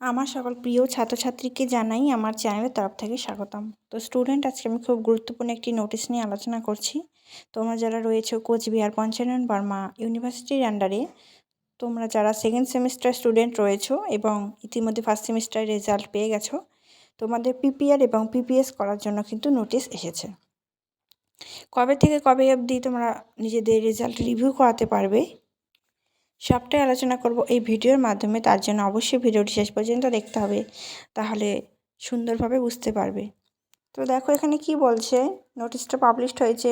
আমার সকল প্রিয় ছাত্রছাত্রীকে জানাই আমার চ্যানেলের তরফ থেকে স্বাগতম। তো স্টুডেন্ট, আজকে আমি খুব গুরুত্বপূর্ণ একটি নোটিশ নিয়ে আলোচনা করছি। তোমরা যারা রয়েছে কোচবিহার পঞ্চানন বর্মা ইউনিভার্সিটির আন্ডারে, তোমরা যারা সেকেন্ড সেমিস্টার স্টুডেন্ট রয়েছো এবং ইতিমধ্যে ফার্স্ট সেমিস্টারের রেজাল্ট পেয়ে গেছো, তোমাদের পিপিআর এবং পিপিএস করার জন্য কিন্তু নোটিশ এসেছে। কবে থেকে কবে অবধি তোমরা নিজেদের রেজাল্ট রিভিউ করাতে পারবে সবটাই আলোচনা করব এই ভিডিওর মাধ্যমে। তার জন্য অবশ্যই ভিডিওটি শেষ পর্যন্ত দেখতে হবে, তাহলে সুন্দরভাবে বুঝতে পারবে। তো দেখো এখানে কি বলছে, নোটিশটা পাবলিশড হয়েছে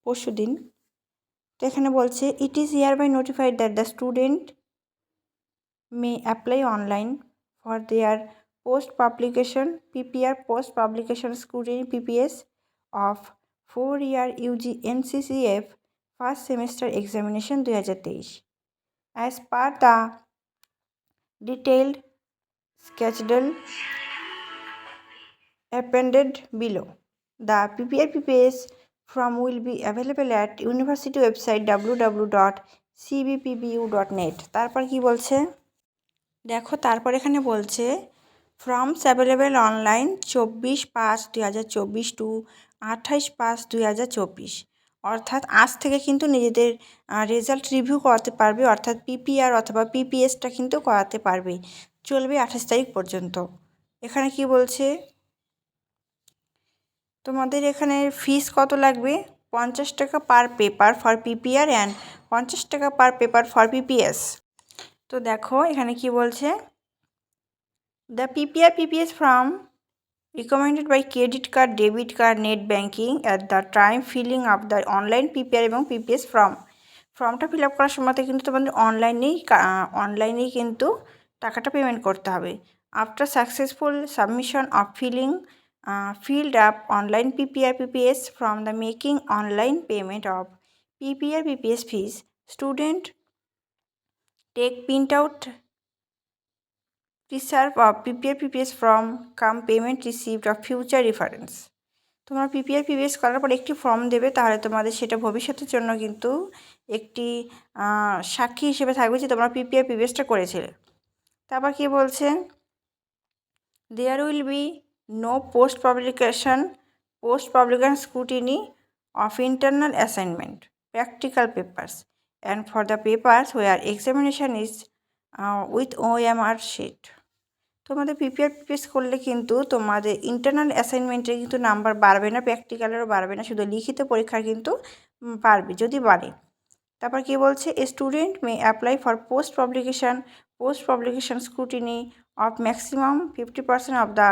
পরশুদিন। তো এখানে বলছে, it is hereby notified that the student may apply online for their post publication PPR post publication scrutiny PPS of 4-year UG NCCF first semester examination 2023 as per the detailed schedule appended below. The PPR PPS form will be available at university website www.cbpbu.net. তারপর কি বলছে দেখো, তারপর এখানে বলছে forms available online 24/5/2024 two 28/5/2024। অর্থাৎ আজ থেকে কিন্তু নিজেদের রেজাল্ট রিভিউ করাতে পারবে, অর্থাৎ পিপিআর অথবা পিপিএসটা কিন্তু করাতে পারবে, চলবে 28 তারিখ পর্যন্ত। এখানে কি বলছে, তোমাদের এখানে ফিস কত লাগবে, 50 টাকা per paper for PPR and 50 টাকা পার পেপার ফর পিপিএস। তো দেখো এখানে কি বলছে, the PPR PPS form recommended by credit card, debit card, net banking at the time filling up the online PPR এবং PPS ফর্মটা ফিল আপ করার সময়তে কিন্তু তোমাদের অনলাইনেই কিন্তু টাকাটা পেমেন্ট করতে হবে। After successful submission of filled up online PPR PPS from the making online payment of PPR PPS fees, student take printout reserve of PPR PPS from come payment received of future reference. তোমরা PPR PPS করার পর একটি form দেবে, তাহলে তোমাদের সেটা ভবিষ্যতের জন্য কিন্তু একটি সাক্ষী হিসেবে থাকবে যে তোমরা পিপিআর পিপিএসটা করেছিলে। তারপর কি বলছে, there will be no post publication scrutiny of internal assignment practical papers and for the papers where examination is with OMR sheet. তোমাদের পিপিআর পিপিএস করলে কিন্তু তোমাদের ইন্টারনাল অ্যাসাইনমেন্টে কিন্তু নাম্বার বাড়বে না, প্র্যাকটিক্যালেরও বাড়বে না, শুধু লিখিত পরীক্ষার কিন্তু বাড়বে যদি বাড়ে। তারপর কি বলছে, a student may apply for post publication scrutiny of maximum 50% of the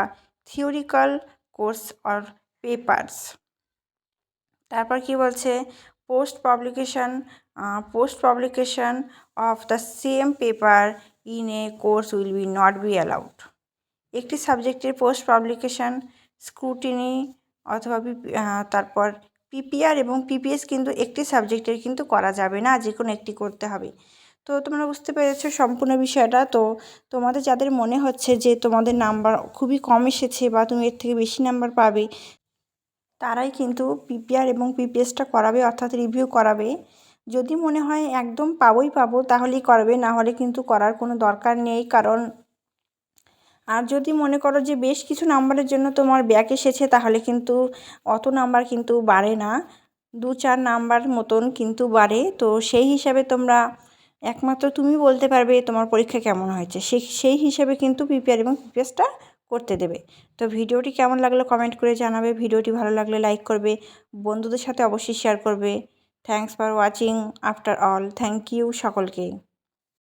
theoretical course or papers. তারপর কি বলছে, post publication of the same paper in a course will be not be allowed. একটি সাবজেক্টের পোস্ট পাবলিকেশন স্ক্রুটিনি অথবা তারপর PPR এবং PPS কিন্তু একটি সাবজেক্টের কিন্তু করা যাবে না, যে কোনো একটি করতে হবে। তো তোমরা বুঝতে পেরেছো সম্পূর্ণ বিষয়টা। তো তোমাদের যাদের মনে হচ্ছে যে তোমাদের নাম্বার খুবই কম এসেছে বা তুমি এর থেকে বেশি নাম্বার পাবে, তারাই কিন্তু পিপিআর এবং পিপিএসটা করাবে, অর্থাৎ রিভিউ করাবে। যদি মনে হয় একদম পাবো তাহলেই করবে, না হলে কিন্তু করার কোনো দরকার নেই। কারণ আর যদি মনে করো যে বেশ কিছু নাম্বারের জন্য তোমার ব্যাক এসেছে, তাহলে কিন্তু অত নাম্বার কিন্তু বাড়ে না, 2-4 নাম্বার মতন কিন্তু বাড়ে। তো সেই হিসাবে তোমরা একমাত্র তুমি বলতে পারবে তোমার পরীক্ষা কেমন হয়েছে, সেই হিসাবে কিন্তু পিপিআর এবং পিপিএসটা করতে দেবে। তো ভিডিওটি কেমন লাগলো কমেন্ট করে জানাবে, ভিডিওটি ভালো লাগলে লাইক করবে, বন্ধুদের সাথে অবশ্যই শেয়ার করবে। Thanks for watching after all, thank you সকলকে।